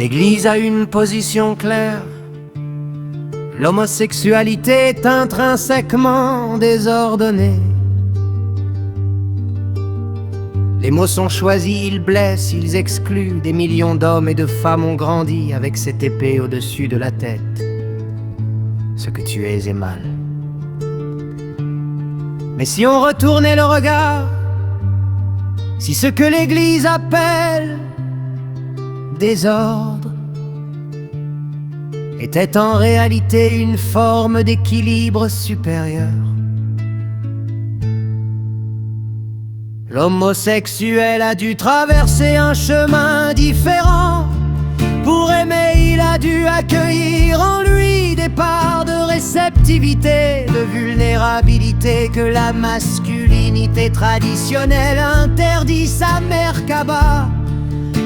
L'Église a une position claire. L'homosexualité est intrinsèquement désordonnée. Les mots sont choisis, ils blessent, ils excluent. Des millions d'hommes et de femmes ont grandi avec cette épée au-dessus de la tête. Ce que tu es est mal. Mais si on retournait le regard, si ce que l'Église appelle désordre était en réalité une forme d'équilibre supérieur, l'homosexuel a dû traverser un chemin différent. Pour aimer, il a dû accueillir en lui des parts de réceptivité, de vulnérabilité que la masculinité traditionnelle interdit. Sa mère Kaba,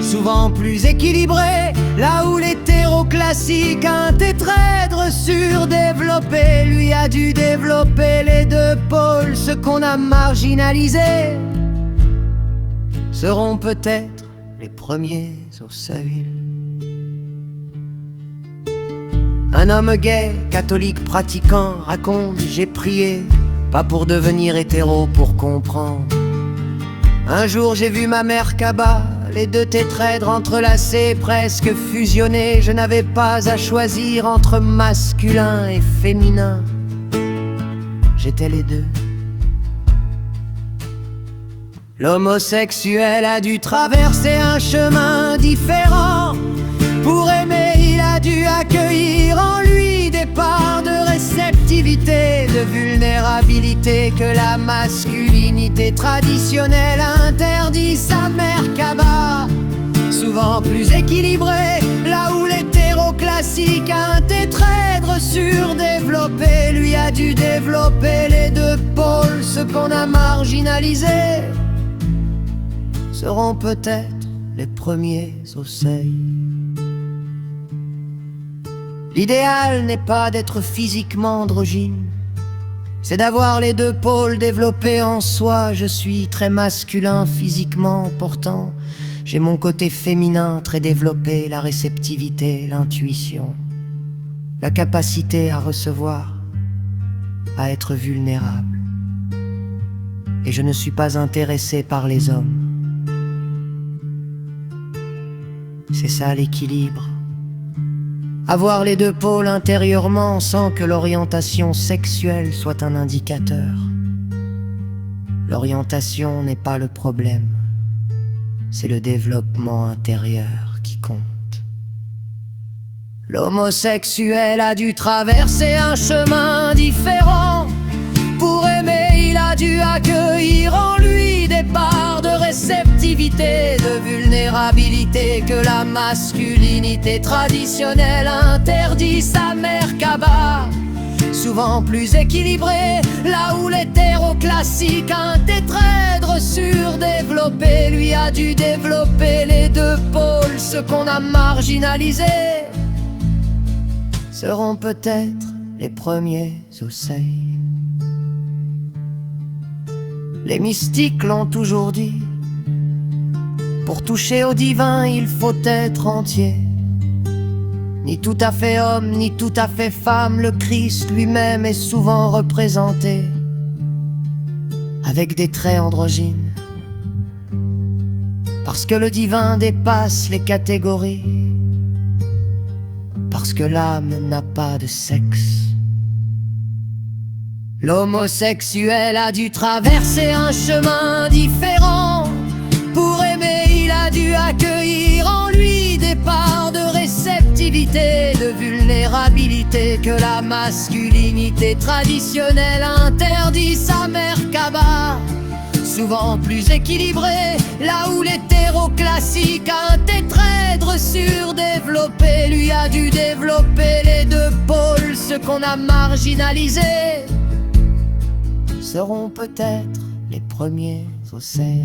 souvent plus équilibrée, là où l'hétéro-classique, un tétraèdre surdéveloppé, lui a dû développer les deux pôles. Ceux qu'on a marginalisés seront peut-être les premiers au seuil. Un homme gay, catholique pratiquant, raconte: j'ai prié, pas pour devenir hétéro, pour comprendre. Un jour j'ai vu ma mère Kaba, les deux tétraèdres entrelacés, presque fusionnés. Je n'avais pas à choisir entre masculin et féminin, j'étais les deux. L'homosexuel a dû traverser un chemin différent. Pour aimer, il a dû accueillir en lui des parts de réceptivité, de vulnérabilité que la masculinité traditionnelle interdit. Sa mère Kaba, souvent plus équilibrée, là où l'hétéro-classique, un tétraèdre surdéveloppé, lui a dû développer les deux pôles. Ceux qu'on a marginalisés seront peut-être les premiers au seuil. L'idéal n'est pas d'être physiquement androgyne, c'est d'avoir les deux pôles développés en soi. Je suis très masculin physiquement, pourtant j'ai mon côté féminin très développé, la réceptivité, l'intuition, la capacité à recevoir, à être vulnérable. Et je ne suis pas intéressé par les hommes. C'est ça l'équilibre. Avoir les deux pôles intérieurement sans que l'orientation sexuelle soit un indicateur. L'orientation n'est pas le problème, c'est le développement intérieur qui compte. L'homosexuel a dû traverser un chemin différent. Pour aimer, il a dû accueillir en lui des parts de réceptivité, de vulnérabilité que la masculinité traditionnelle interdit. Sa mère Kaba, souvent plus équilibrée, là où l'hétéro-classique, un tétraèdre surdéveloppé, lui a dû développer les deux pôles. Ceux qu'on a marginalisés seront peut-être les premiers au seuil. Les mystiques l'ont toujours dit, pour toucher au divin, il faut être entier. Ni tout à fait homme, ni tout à fait femme, le Christ lui-même est souvent représenté avec des traits androgynes. Parce que le divin dépasse les catégories, parce que l'âme n'a pas de sexe. L'homosexuel a dû traverser un chemin différent. Pour aimer, il a dû accueillir en lui des parts de réceptivité, de vulnérabilité que la masculinité traditionnelle interdit. Sa mère Kaba, souvent plus équilibrée, là où l'hétéro-classique, un tétraèdre surdéveloppé, lui a dû développer les deux pôles. Ceux qu'on a marginalisés seront peut-être les premiers au seuil.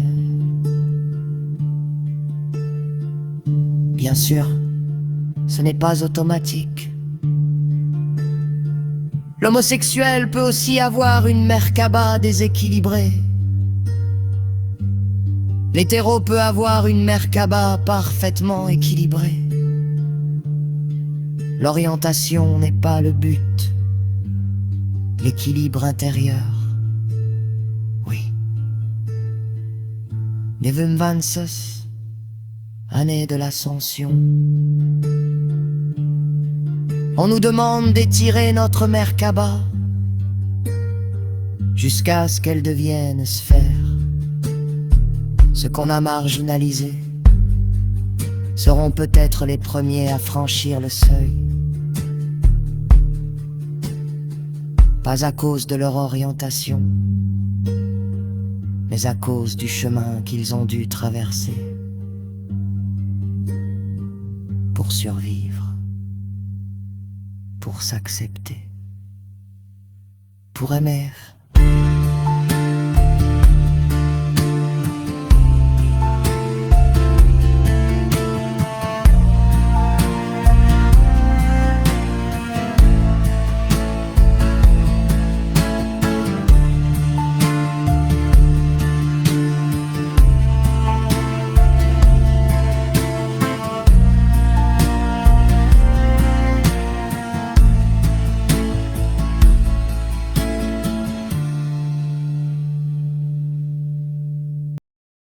Bien sûr, ce n'est pas automatique. L'homosexuel peut aussi avoir une mère Kaba déséquilibrée. L'hétéro peut avoir une mère Kaba parfaitement équilibrée. L'orientation n'est pas le but, l'équilibre intérieur, oui. 1926, année de l'ascension. On nous demande d'étirer notre Merkaba jusqu'à ce qu'elle devienne sphère. Ce qu'on a marginalisé seront peut-être les premiers à franchir le seuil. Pas à cause de leur orientation, mais à cause du chemin qu'ils ont dû traverser pour survivre, pour s'accepter, pour aimer.